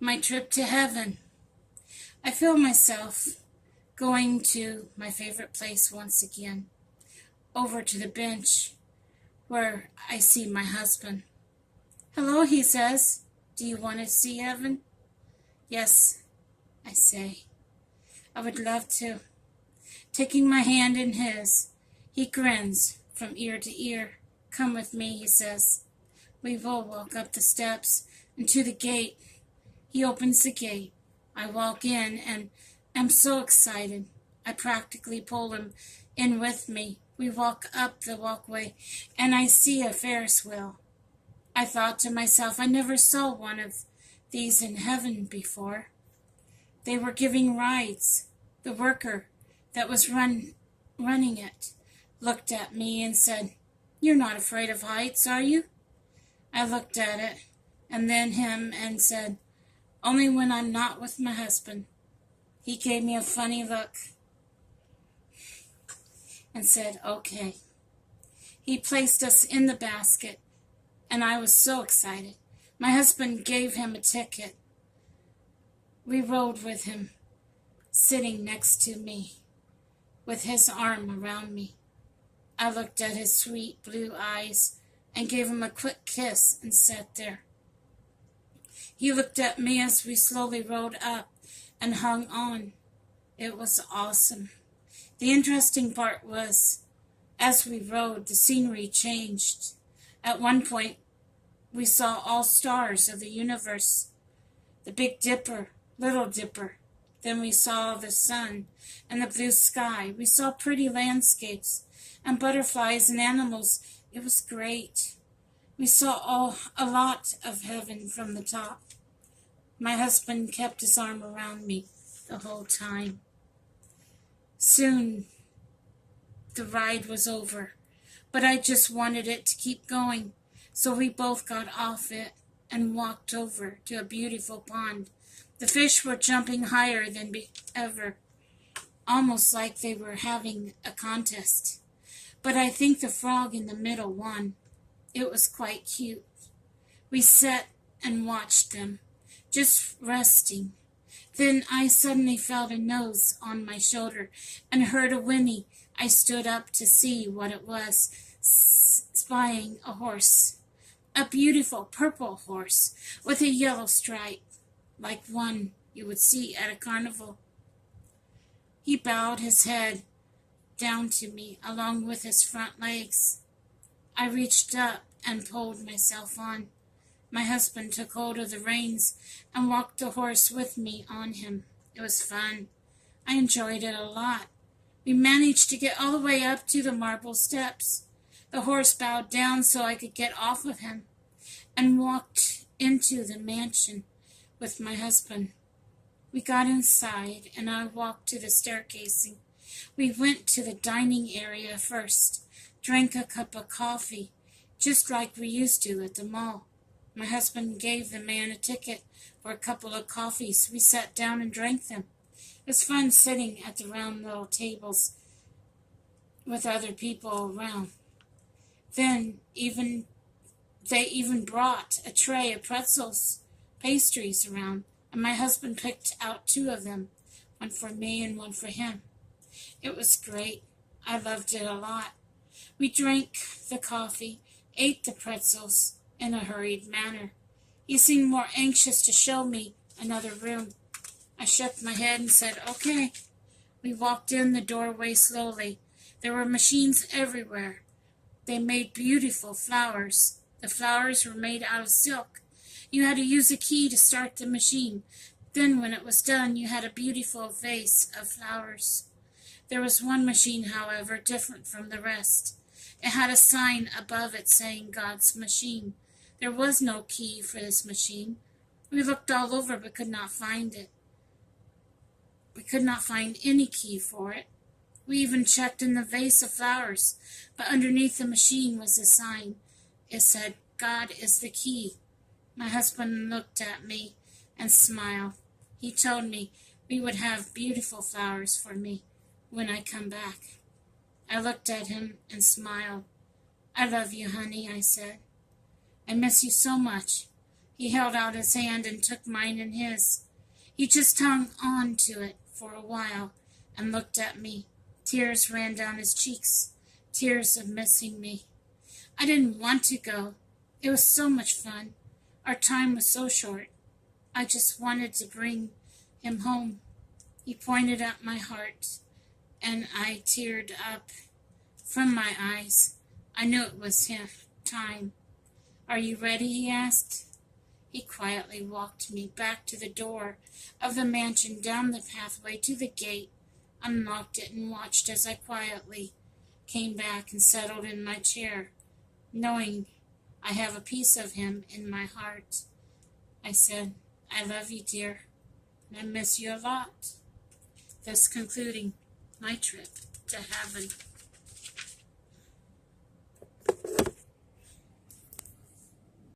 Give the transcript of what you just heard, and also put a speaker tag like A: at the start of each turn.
A: My trip to heaven. I feel myself going to my favorite place once again, over to the bench where I see my husband. Hello, he says. Do you want to see heaven? Yes, I say. I would love to. Taking my hand in his, he grins from ear to ear. Come with me, he says. We will walk up the steps and to the gate. He opens the gate. I walk in and am so excited. I practically pull him in with me. We walk up the walkway and I see a Ferris wheel. I thought to myself, I never saw one of these in heaven before. They were giving rides. The worker that was running it looked at me and said, You're not afraid of heights, are you? I looked at it and then him and said, Only when I'm not with my husband. He gave me a funny look and said, Okay. He placed us in the basket, and I was so excited. My husband gave him a ticket. We rode with him, sitting next to me, with his arm around me. I looked at his sweet blue eyes and gave him a quick kiss and sat there. He looked at me as we slowly rode up and hung on. It was awesome. The interesting part was, as we rode, the scenery changed. At one point, we saw all stars of the universe, the Big Dipper, Little Dipper. Then we saw the sun and the blue sky. We saw pretty landscapes and butterflies and animals. It was great. We saw a lot of heaven from the top. My husband kept his arm around me the whole time. Soon, the ride was over, but I just wanted it to keep going, so we both got off it and walked over to a beautiful pond. The fish were jumping higher than ever, almost like they were having a contest. But I think the frog in the middle won. It was quite cute. We sat and watched them, just resting. Then I suddenly felt a nose on my shoulder and heard a whinny. I stood up to see what it was, spying a horse, a beautiful purple horse with a yellow stripe, like one you would see at a carnival. He bowed his head down to me along with his front legs. I reached up and pulled myself on. My husband took hold of the reins and walked the horse with me on him. It was fun. I enjoyed it a lot. We managed to get all the way up to the marble steps. The horse bowed down so I could get off of him and walked into the mansion with my husband. We got inside and I walked to the staircasing. We went to the dining area first, drank a cup of coffee, just like we used to at the mall. My husband gave the man a ticket for a couple of coffees. We sat down and drank them. It was fun sitting at the round little tables with other people around. Then they even brought a tray of pretzels, pastries around, and my husband picked out 2 of them, one for me and one for him. It was great. I loved it a lot. We drank the coffee, ate the pretzels in a hurried manner. He seemed more anxious to show me another room. I shook my head and said, Okay. We walked in the doorway slowly. There were machines everywhere. They made beautiful flowers. The flowers were made out of silk. You had to use a key to start the machine. Then when it was done, you had a beautiful vase of flowers. There was one machine, however, different from the rest. It had a sign above it saying God's machine. There was no key for this machine. We looked all over but could not find it. We could not find any key for it. We even checked in the vase of flowers, but underneath the machine was a sign. It said, God is the key. My husband looked at me and smiled. He told me we would have beautiful flowers for me when I come back. I looked at him and smiled. I love you, honey, I said. I miss you so much. He held out his hand and took mine in his. He just hung on to it for a while and looked at me. Tears ran down his cheeks, tears of missing me. I didn't want to go. It was so much fun. Our time was so short. I just wanted to bring him home. He pointed at my heart, and I teared up from my eyes. I knew it was him. Time. Are you ready? He asked. He quietly walked me back to the door of the mansion, down the pathway to the gate, unlocked it, and watched as I quietly came back and settled in my chair, knowing I have a piece of him in my heart. I said, I love you, dear, and I miss you a lot. Thus concluding my trip to heaven.